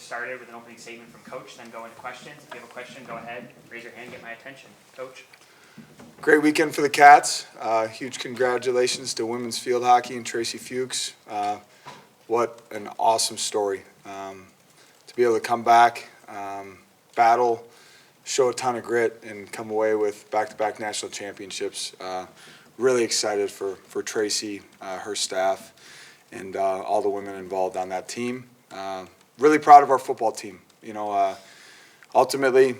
started with an opening statement from Coach, then go into questions. If you have a question, go ahead, raise your hand, get my attention. Coach. Great weekend for the Cats. Huge congratulations to women's field hockey and Tracy Fuchs. What an awesome story. To be able to come back, battle, show a ton of grit, and come away with back-to-back national championships. Really excited for Tracy, her staff, and all the women involved on that team. Really proud of our football team. Ultimately,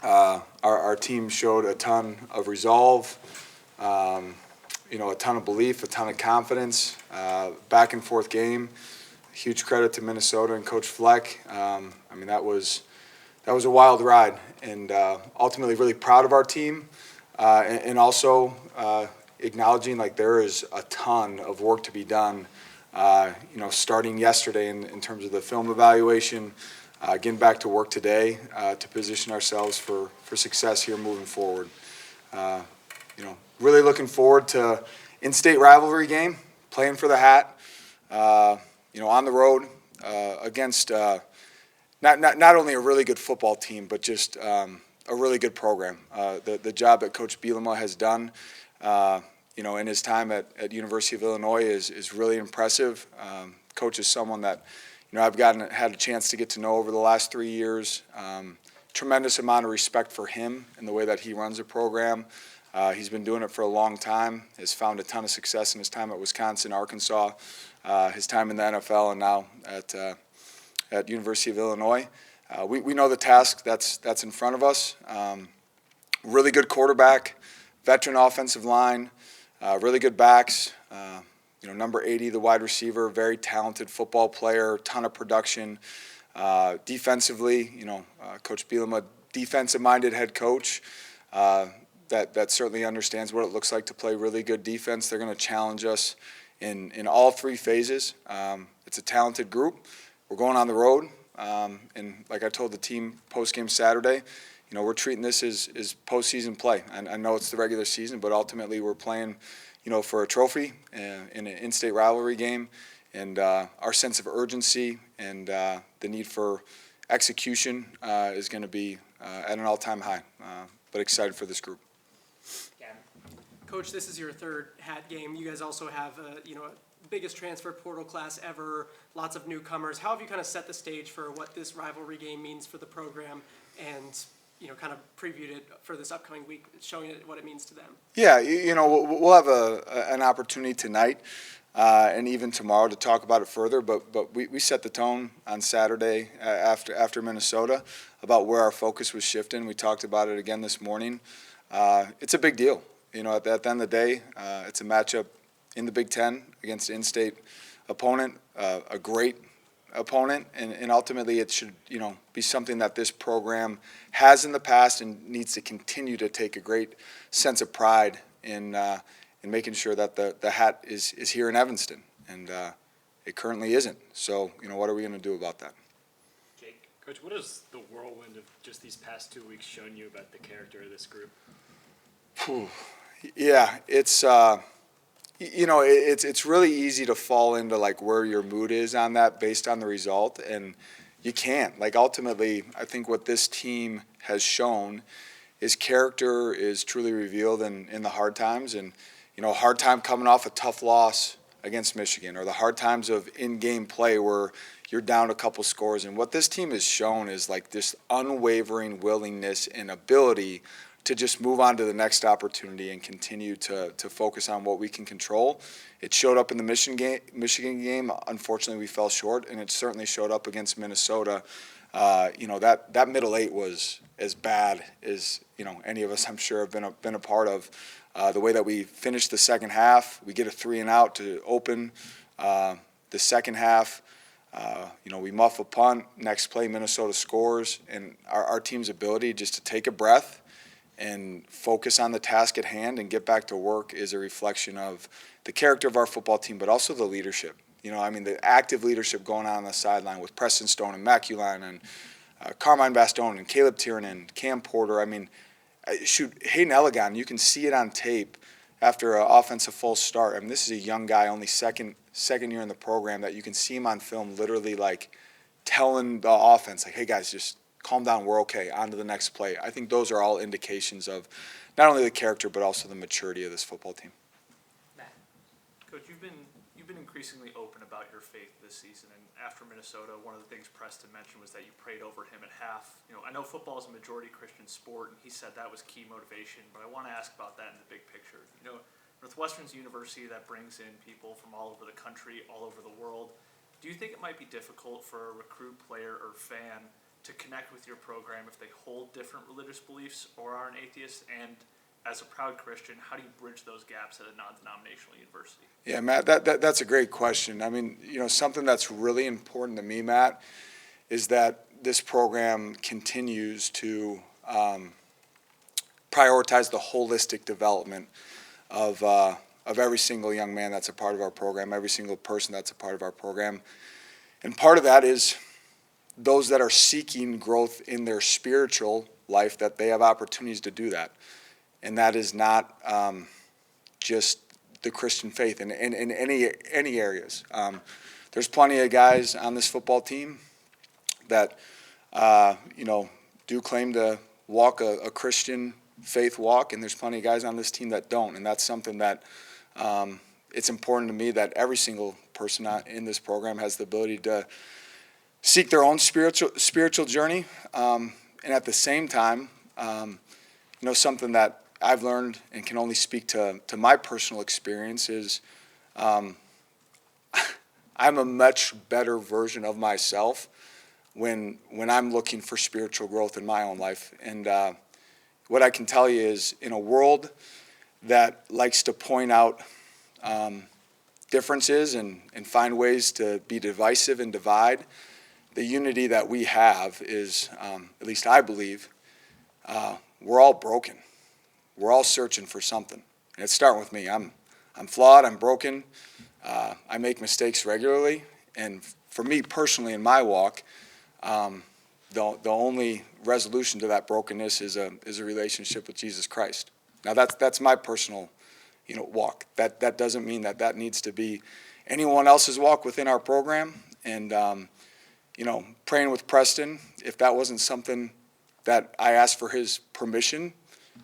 our team showed a ton of resolve, a ton of belief, a ton of confidence. Back and forth game. Huge credit to Minnesota and Coach Fleck. That was a wild ride, and ultimately really proud of our team, and also acknowledging there is a ton of work to be done. Starting yesterday in terms of the film evaluation, getting back to work today to position ourselves for success here moving forward. Really looking forward to in-state rivalry game, playing for the hat, on the road against not only a really good football team, but just a really good program. The job that Coach Bielema has done, in his time at University of Illinois is really impressive. Coach is someone that, I've had a chance to get to know over the last 3 years. Tremendous amount of respect for him and the way that he runs a program. He's been doing it for a long time, has found a ton of success in his time at Wisconsin, Arkansas, his time in the NFL, and now at University of Illinois. We know the task that's in front of us. Really good quarterback, veteran offensive line, really good backs. Number 80, the wide receiver, very talented football player, ton of production. Defensively, Coach Bielema, defensive-minded head coach that certainly understands what it looks like to play really good defense. They're going to challenge us in all three phases. It's a talented group. We're going on the road, and like I told the team post-game Saturday, we're treating this as postseason play. I know it's the regular season, but ultimately we're playing, for a trophy in an in-state rivalry game, and our sense of urgency and the need for execution is going to be at an all-time high. But excited for this group. Coach, this is your third hat game. You guys also have biggest transfer portal class ever, lots of newcomers. How have you kind of set the stage for what this rivalry game means for the program and, kind of previewed it for this upcoming week, showing it what it means to them? Yeah, we'll have an opportunity tonight and even tomorrow to talk about it further, but we set the tone on Saturday after Minnesota about where our focus was shifting. We talked about it again this morning. It's a big deal. At the end of the day, it's a matchup in the Big Ten against an in-state opponent, a great opponent, and ultimately it should be something that this program has in the past and needs to continue to take a great sense of pride in making sure that the hat is here in Evanston, and it currently isn't. So what are we going to do about that? Jake, Coach, what has the whirlwind of just these past 2 weeks shown you about the character of this group? Yeah, it's it's really easy to fall into where your mood is on that based on the result, and you can't. Ultimately, I think what this team has shown is character is truly revealed in the hard times, and hard time coming off a tough loss against Michigan, or the hard times of in-game play where you're down a couple scores. And what this team has shown is this unwavering willingness and ability to just move on to the next opportunity and continue to focus on what we can control. It showed up in the Michigan game. Unfortunately, we fell short, and it certainly showed up against Minnesota. That middle eight was as bad as any of us, I'm sure, have been a part of. The way that we finished the second half, we get a 3-and-out to open the second half. We muff a punt. Next play, Minnesota scores, and our team's ability just to take a breath and focus on the task at hand and get back to work is a reflection of the character of our football team, but also the leadership. The active leadership going on the sideline with Preston Stone and Maculine and Carmine Bastone and Caleb Tiernan, Cam Porter. Hayden Elligan, you can see it on tape after an offensive full start. This is a young guy, only second year in the program, that you can see him on film literally telling the offense, like, hey, guys, just calm down, we're okay, on to the next play. I think those are all indications of not only the character but also the maturity of this football team. Matt. Coach, you've been increasingly open about your faith this season, and after Minnesota, one of the things Preston mentioned was that you prayed over him at half. You know, I know football is a majority Christian sport, and he said that was key motivation, but I want to ask about that in the big picture. You know, Northwestern's a university that brings in people from all over the country, all over the world. Do you think it might be difficult for a recruit, player, or fan to connect with your program if they hold different religious beliefs or are an atheist? And as a proud Christian, how do you bridge those gaps at a non-denominational university? Yeah, Matt, that's a great question. I mean, you know, something that's really important to me, Matt, is that this program continues to prioritize the holistic development of every single young man that's a part of our program, every single person that's a part of our program. And part of that is those that are seeking growth in their spiritual life, that they have opportunities to do that. And that is not just the Christian faith in any areas. There's plenty of guys on this football team that you know, do claim to walk a Christian faith walk, and there's plenty of guys on this team that don't. And that's something that it's important to me that every single person in this program has the ability to seek their own spiritual journey, and at the same time, you know, something that I've learned and can only speak to my personal experience is I'm a much better version of myself when I'm looking for spiritual growth in my own life. And what I can tell you is, in a world that likes to point out differences and find ways to be divisive and divide, the unity that we have is, at least I believe, we're all broken. We're all searching for something. And it's starting with me. I'm flawed, I'm broken, I make mistakes regularly, and for me personally in my walk, the only resolution to that brokenness is a relationship with Jesus Christ. Now that's my personal, you know, walk. That doesn't mean that needs to be anyone else's walk within our program. And you know, praying with Preston, if that wasn't something that I asked for his permission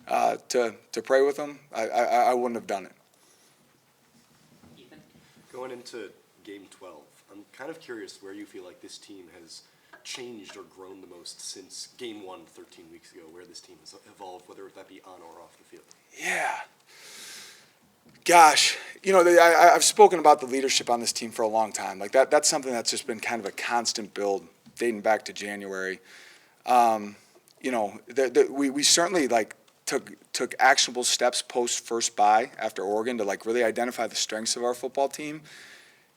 to pray with him, I wouldn't have done it. Ethan. Going into Game 12, I'm kind of curious where you feel like this team has changed or grown the most since Game 1 13 weeks ago, where this team has evolved, whether that be on or off the field. Yeah. Gosh, you know, I've spoken about the leadership on this team for a long time. Like that's something that's just been kind of a constant build dating back to January. You know, we certainly like took actionable steps post first bye after Oregon to like really identify the strengths of our football team.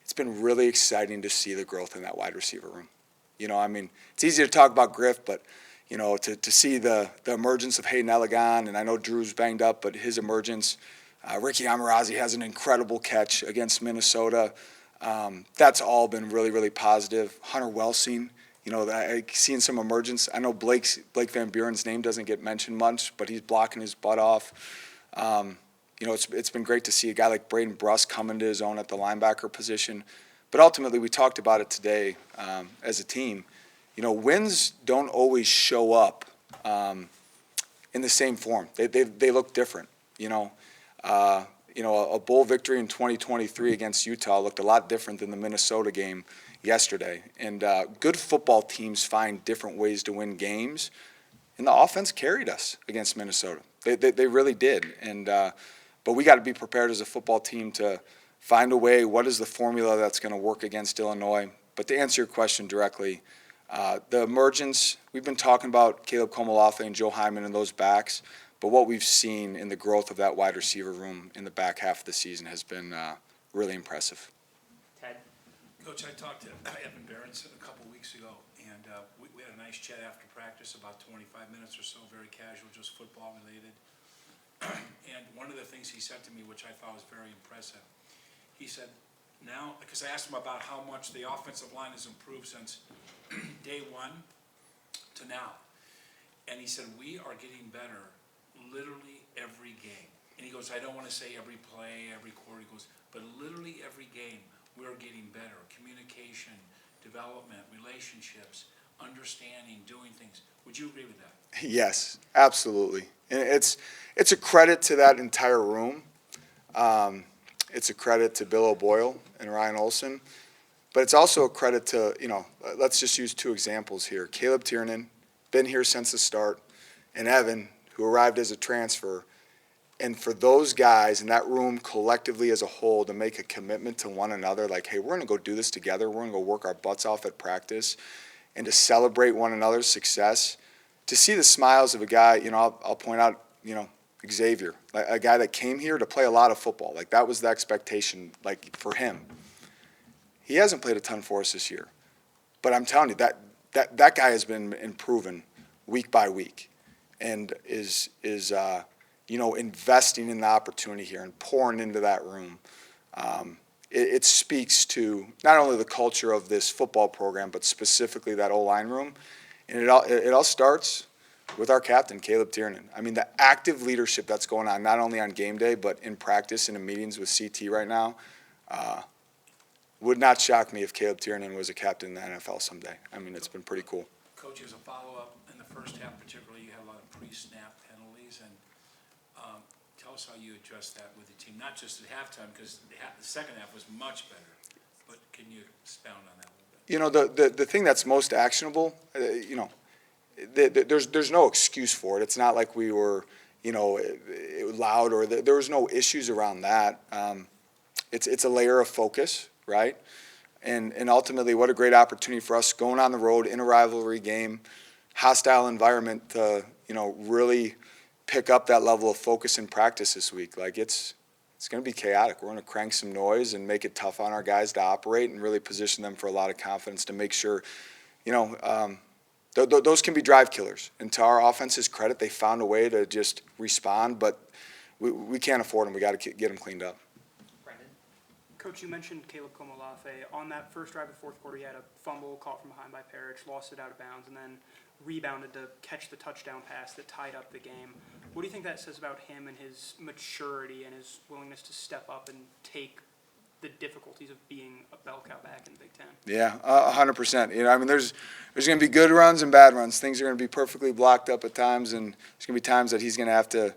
It's been really exciting to see the growth in that wide receiver room. You know, I mean, it's easy to talk about Griff, but you know, to see the emergence of Hayden Elegant, and I know Drew's banged up, but his emergence. Ricky Amarazi has an incredible catch against Minnesota. That's all been really, really positive. Hunter Welsing, you know, seeing some emergence. I know Blake Van Buren's name doesn't get mentioned much, but he's blocking his butt off. You know, it's been great to see a guy like Braden Bruss come into his own at the linebacker position. But ultimately, we talked about it today as a team. You know, wins don't always show up in the same form. They look different, you know. You know, a bowl victory in 2023 against Utah looked a lot different than the Minnesota game yesterday. And good football teams find different ways to win games. And the offense carried us against Minnesota. They really did. And but we got to be prepared as a football team to find a way. What is the formula that's going to work against Illinois? But to answer your question directly, the emergence, we've been talking about Caleb Komolafe and Joe Hyman and those backs. But what we've seen in the growth of that wide receiver room in the back half of the season has been really impressive. Ted. Coach, I talked to Evan Behrens a couple weeks ago, and we had a nice chat after practice, about 25 minutes or so, very casual, just football related. And one of the things he said to me, which I thought was very impressive, he said, now, because I asked him about how much the offensive line has improved since day one to now. And he said, we are getting better literally every game. And he goes, I don't want to say every play, every quarter. He goes, but literally every game, we're getting better. Communication, development, relationships, understanding, doing things. Would you agree with that? Yes, absolutely. And it's a credit to that entire room. It's a credit to Bill O'Boyle and Ryan Olson. But it's also a credit to, let's just use two examples here. Caleb Tiernan, been here since the start, and Evan, who arrived as a transfer. And for those guys in that room collectively as a whole to make a commitment to one another, like, hey, we're going to go do this together. We're going to go work our butts off at practice, and to celebrate one another's success. To see the smiles of a guy, I'll point out, Xavier, a guy that came here to play a lot of football. Like, that was the expectation, like, for him. He hasn't played a ton for us this year. But I'm telling you, that guy has been improving week by week and is investing in the opportunity here and pouring into that room. It speaks to not only the culture of this football program, but specifically that O-line room. And it all starts with our captain, Caleb Tiernan. I mean, the active leadership that's going on, not only on game day, but in practice and in meetings with CT right now, would not shock me if Caleb Tiernan was a captain in the NFL someday. I mean, it's been pretty cool. Coach, as a follow-up, in the first half particularly, you had a lot of pre-snap penalties, and tell us how you addressed that with the team, not just at halftime, because the second half was much better, but can you expound on that a little bit? The thing that's most actionable, there's no excuse for it. It's not like we were, loud or there was no issues around that. It's a layer of focus, right? And ultimately, what a great opportunity for us going on the road in a rivalry game, hostile environment to, really pick up that level of focus in practice this week. Like, it's going to be chaotic. We're going to crank some noise and make it tough on our guys to operate and really position them for a lot of confidence to make sure, those can be drive killers. And to our offense's credit, they found a way to just respond, but we can't afford them. We got to get them cleaned up. Brendan? Coach, you mentioned Caleb Komolafe. On that first drive of the fourth quarter, he had a fumble caught from behind by Parrish, lost it out of bounds, and then rebounded to catch the touchdown pass that tied up the game. What do you think that says about him and his maturity and his willingness to step up and take the difficulties of being a bell cow back in the Big Ten? Yeah, 100%. There's going to be good runs and bad runs. Things are going to be perfectly blocked up at times, and there's going to be times that he's going to have to,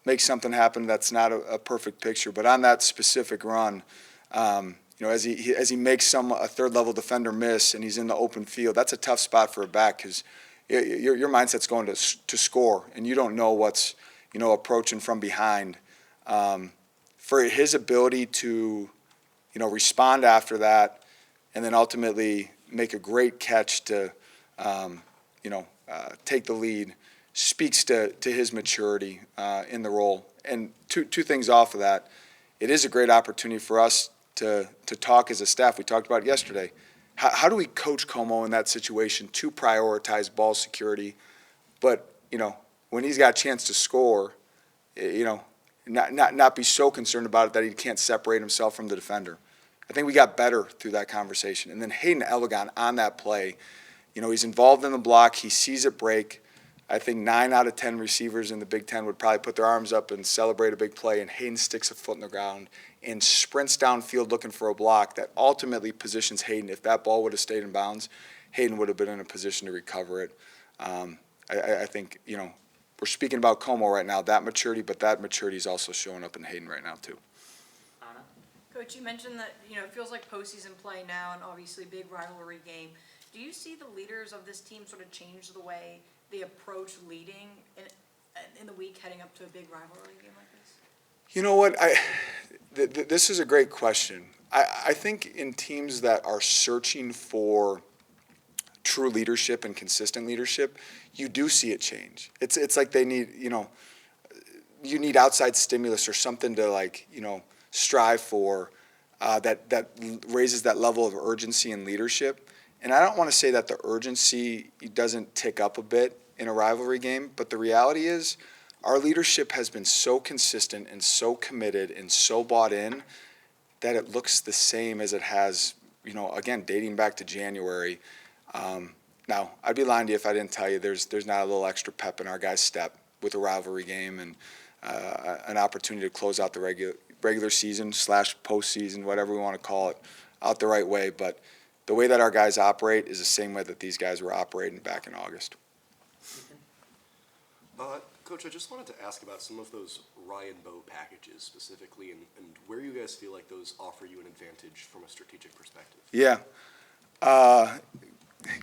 make something happen that's not a perfect picture. But on that specific run, as he makes a third-level defender miss and he's in the open field, that's a tough spot for a back because your mindset's going to score, and you don't know what's, approaching from behind. For his ability to, respond after that and then ultimately make a great catch to, take the lead speaks to his maturity in the role. And two things off of that. It is a great opportunity for us to talk as a staff. We talked about it yesterday. How do we coach Como in that situation to prioritize ball security, but, when he's got a chance to score, not be so concerned about it that he can't separate himself from the defender. I think we got better through that conversation. And then Hayden Elegon on that play, he's involved in the block. He sees it break. I think 9 out of 10 receivers in the Big Ten would probably put their arms up and celebrate a big play, and Hayden sticks a foot in the ground and sprints downfield looking for a block that ultimately positions Hayden. If that ball would have stayed in bounds, Hayden would have been in a position to recover it. I think, we're speaking about Como right now, that maturity, but that maturity is also showing up in Hayden right now too. Anna? Coach, you mentioned that, it feels like postseason play now and obviously big rivalry game. Do you see the leaders of this team sort of change the way they approach leading in the week heading up to a big rivalry game like this? You know what? This is a great question. I think in teams that are searching for true leadership and consistent leadership, you do see it change. It's like they need, you need outside stimulus or something to strive for that raises that level of urgency and leadership. And I don't want to say that the urgency doesn't tick up a bit in a rivalry game, but the reality is our leadership has been so consistent and so committed and so bought in that it looks the same as it has, again, dating back to January. Now, I'd be lying to you if I didn't tell you there's not a little extra pep in our guys' step with a rivalry game and an opportunity to close out the regular season / postseason, whatever we want to call it, out the right way. But the way that our guys operate is the same way that these guys were operating back in August. Coach, I just wanted to ask about some of those Ryan Bow packages specifically, and where you guys feel like those offer you an advantage from a strategic perspective. Yeah.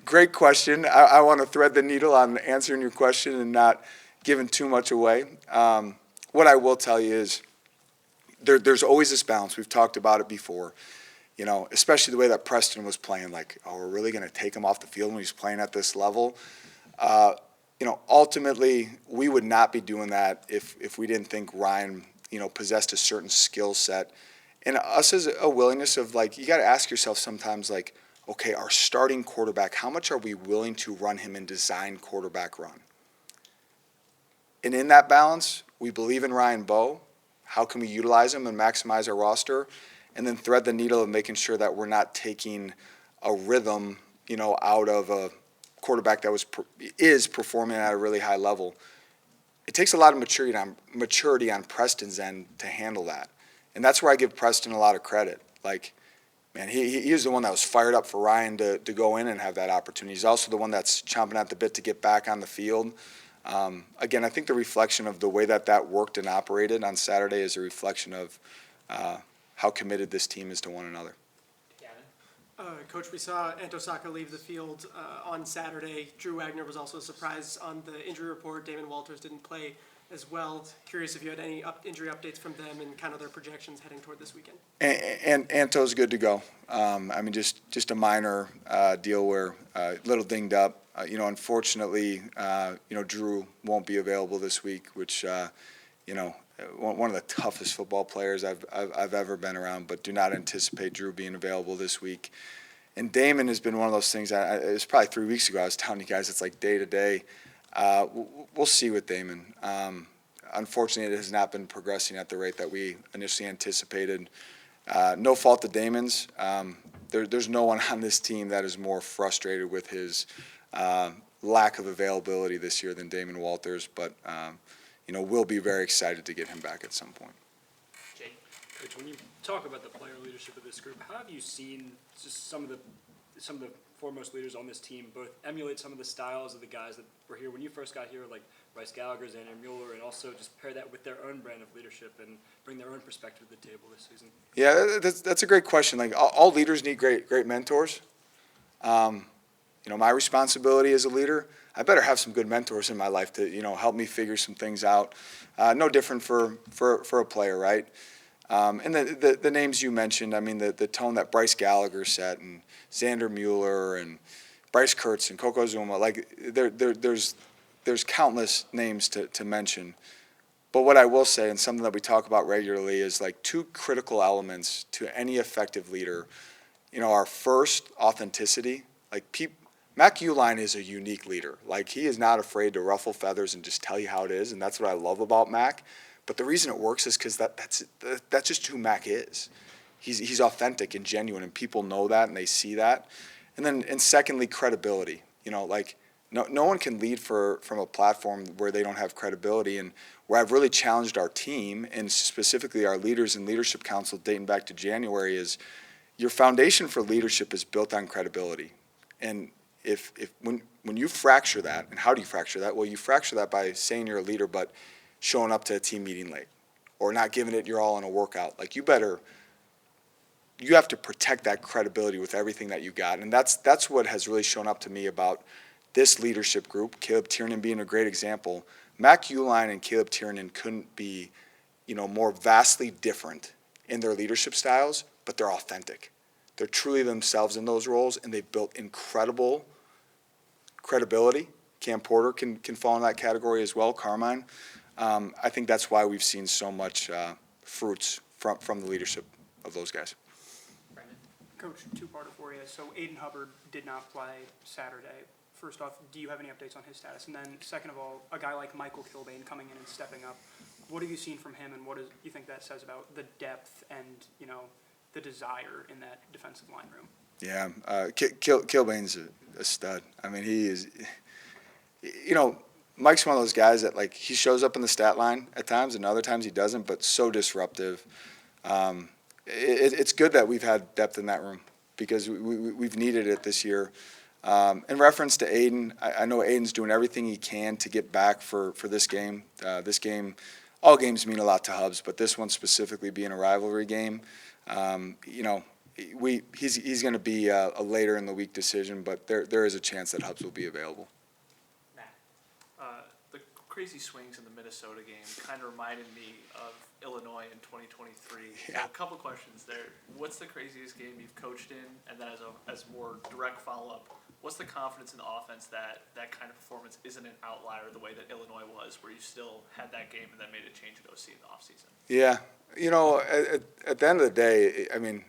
Great question. I want to thread the needle on answering your question and not giving too much away. What I will tell you is there's always this balance. We've talked about it before, you know, especially the way that Preston was playing, like, oh, we're really going to take him off the field when he's playing at this level. You know, ultimately, we would not be doing that if we didn't think Ryan, you know, possessed a certain skill set. And us as a willingness of, like, you got to ask yourself sometimes, like, okay, our starting quarterback, how much are we willing to run him in design quarterback run? And in that balance, we believe in Ryan Bow. How can we utilize him and maximize our roster? And then thread the needle of making sure that we're not taking a rhythm, you know, out of a quarterback that is performing at a really high level. It takes a lot of maturity on Preston's end to handle that. And that's where I give Preston a lot of credit. Like, man, he is the one that was fired up for Ryan to go in and have that opportunity. He's also the one that's chomping at the bit to get back on the field. Again, I think the reflection of the way that worked and operated on Saturday is a reflection of how committed this team is to one another. Coach, we saw Antosaka leave the field on Saturday. Drew Wagner was also a surprise on the injury report. Damon Walters didn't play as well. Curious if you had any injury updates from them and kind of their projections heading toward this weekend. And Anto's good to go. I mean, just a minor deal where little dinged up. You know, unfortunately, you know, Drew won't be available this week, which you know, one of the toughest football players I've ever been around, but do not anticipate Drew being available this week. And Damon has been one of those things, it was probably 3 weeks ago, I was telling you guys, it's like day to day. We'll see with Damon. Unfortunately, it has not been progressing at the rate that we initially anticipated. No fault to Damon's. There's no one on this team that is more frustrated with his lack of availability this year than Damon Walters, but you know, we'll be very excited to get him back at some point. Jake? Coach, when you talk about the player leadership of this group, how have you seen just some of the foremost leaders on this team both emulate some of the styles of the guys that were here when you first got here, like Bryce Gallagher, Xander Mueller, and also just pair that with their own brand of leadership and bring their own perspective to the table this season? Yeah, that's a great question. Like, all leaders need great mentors. You know, my responsibility as a leader, I better have some good mentors in my life to, you know, help me figure some things out. No different for a player, right? And the names you mentioned, I mean, the tone that Bryce Gallagher set, and Xander Mueller, and Bryce Kurtz, and Coco Zuma, like, there's countless names to mention. But what I will say, and something that we talk about regularly, is like two critical elements to any effective leader, you know, are first, authenticity. Like, Mac Uline is a unique leader. Like, he is not afraid to ruffle feathers and just tell you how it is, and that's what I love about Mac. But the reason it works is because that's just who Mac is. He's authentic and genuine, and people know that and they see that. And secondly, credibility. You know, like, no one can lead from a platform where they don't have credibility. And where I've really challenged our team, and specifically our leaders in Leadership Council dating back to January, is your foundation for leadership is built on credibility. And when you fracture that, and how do you fracture that? Well, you fracture that by saying you're a leader, but showing up to a team meeting late, or not giving it your all in a workout. Like, you have to protect that credibility with everything that you got. And that's what has really shown up to me about this leadership group, Caleb Tiernan being a great example. Mac Uline and Caleb Tiernan couldn't be, you know, more vastly different in their leadership styles, but they're authentic. They're truly themselves in those roles, and they've built incredible credibility. Cam Porter can fall in that category as well, Carmine. I think that's why we've seen so much fruits from the leadership of those guys. Brandon? Coach, two-parter for you. So Aiden Hubbard did not play Saturday. First off, do you have any updates on his status? And then second of all, a guy like Michael Kilbane coming in and stepping up, what have you seen from him, and what do you think that says about the depth and, you know, the desire in that defensive line room? Yeah, Kilbane's a stud. I mean, he is, you know, Mike's one of those guys that, like, he shows up in the stat line at times and other times he doesn't, but so disruptive. It's good that we've had depth in that room because we've needed it this year. In reference to Aiden, I know Aiden's doing everything he can to get back for this game. This game, all games mean a lot to Hubs, but this one specifically being a rivalry game, he's going to be a later in the week decision, but there is a chance that Hubs will be available. The crazy swings in the Minnesota game kind of reminded me of Illinois in 2023. Yeah. So a couple questions there. What's the craziest game you've coached in? And then as more direct follow-up, what's the confidence in the offense that that kind of performance isn't an outlier the way that Illinois was, where you still had that game and then made a change at OC in the offseason? Yeah. At the end of the day, I mean,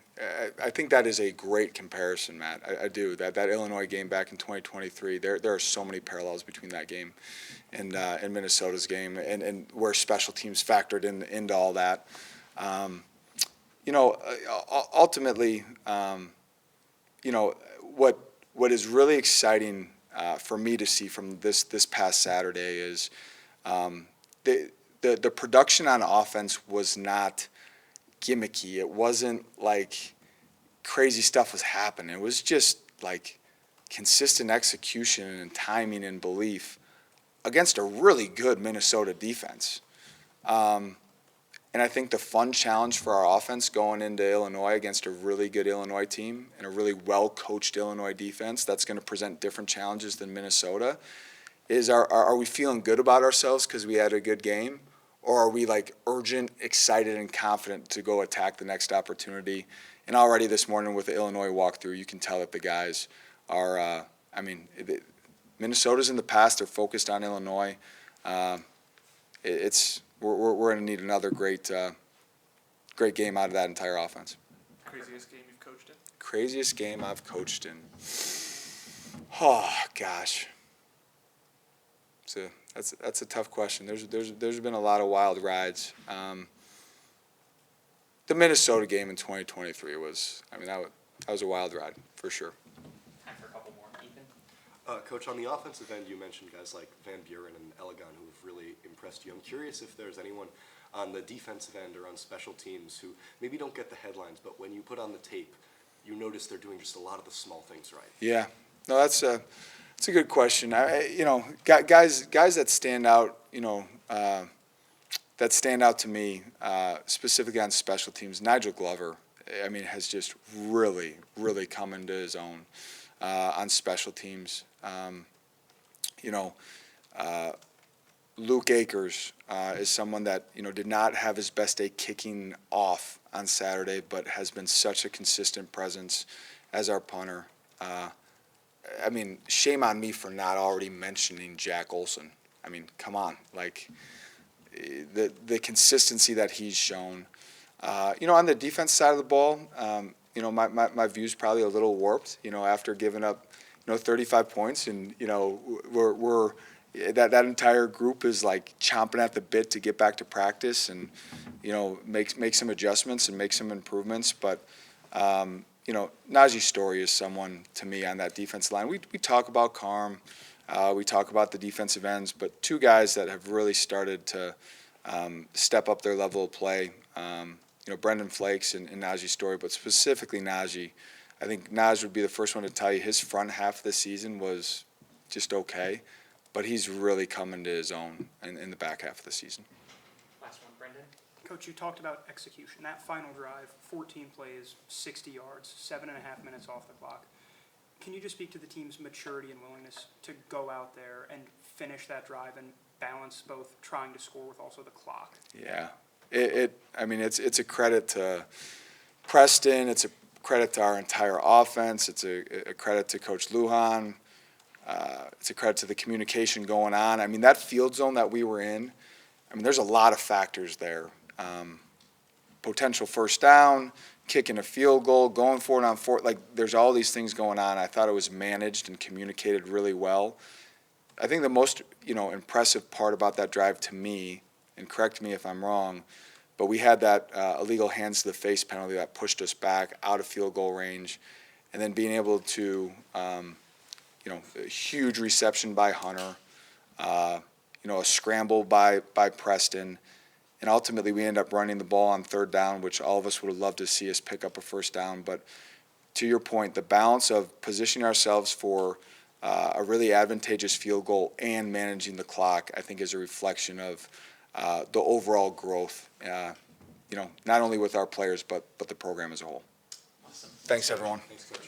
I think that is a great comparison, Matt. I do. That Illinois game back in 2023, there are so many parallels between that game and Minnesota's game, and where special teams factored into all that. Ultimately, what is really exciting for me to see from this past Saturday is the production on offense was not gimmicky. It wasn't like crazy stuff was happening. It was just like consistent execution and timing and belief against a really good Minnesota defense. And I think the fun challenge for our offense going into Illinois against a really good Illinois team and a really well-coached Illinois defense that's going to present different challenges than Minnesota is are we feeling good about ourselves because we had a good game? Or are we like urgent, excited, and confident to go attack the next opportunity? And already this morning with the Illinois walkthrough, you can tell that the guys are, Minnesota's in the past, they're focused on Illinois. We're going to need another great game out of that entire offense. Craziest game you've coached in? Craziest game I've coached in. Oh, gosh. That's a tough question. There's been a lot of wild rides. The Minnesota game in 2023 was, that was a wild ride for sure. Time for a couple more. Ethan? Coach, on the offensive end, you mentioned guys like Van Buren and Elegon who have really impressed you. I'm curious if there's anyone on the defensive end or on special teams who maybe don't get the headlines, but when you put on the tape, you notice they're doing just a lot of the small things right. Yeah. No, that's a good question. Guys that stand out, to me, specifically on special teams. Nigel Glover, has just really, really come into his own on special teams. Luke Akers is someone that did not have his best day kicking off on Saturday, but has been such a consistent presence as our punter. Shame on me for not already mentioning Jack Olson. Come on, the consistency that he's shown. On the defense side of the ball, my view's probably a little warped. After giving up, 35 points, and we're that entire group is like chomping at the bit to get back to practice and make some adjustments and make some improvements, but. Najee Story is someone, to me, on that defense line. We talk about Carm, we talk about the defensive ends, but two guys that have really started to step up their level of play, Brendan Flakes and Najee Story, but specifically Najee. I think Naj would be the first one to tell you his front half of the season was just okay, but he's really coming to his own in the back half of the season. Last one, Brendan. Coach, you talked about execution. That final drive, 14 plays, 60 yards, 7.5 minutes off the clock. Can you just speak to the team's maturity and willingness to go out there and finish that drive and balance both trying to score with also the clock? Yeah, it's a credit to Preston. It's a credit to our entire offense. It's a credit to Coach Lujan. It's a credit to the communication going on. That field zone that we were in, there's a lot of factors there. Potential first down, kicking a field goal, going for it on fourth. There's all these things going on. I thought it was managed and communicated really well. I think the most, impressive part about that drive to me, and correct me if I'm wrong, but we had that illegal hands to the face penalty that pushed us back out of field goal range, and then being able to, a huge reception by Hunter, a scramble by Preston. And ultimately, we end up running the ball on third down, which all of us would have loved to see us pick up a first down. But to your point, the balance of positioning ourselves for a really advantageous field goal and managing the clock, I think, is a reflection of the overall growth, not only with our players, but the program as a whole. Awesome. Thanks, everyone. Thanks, Coach.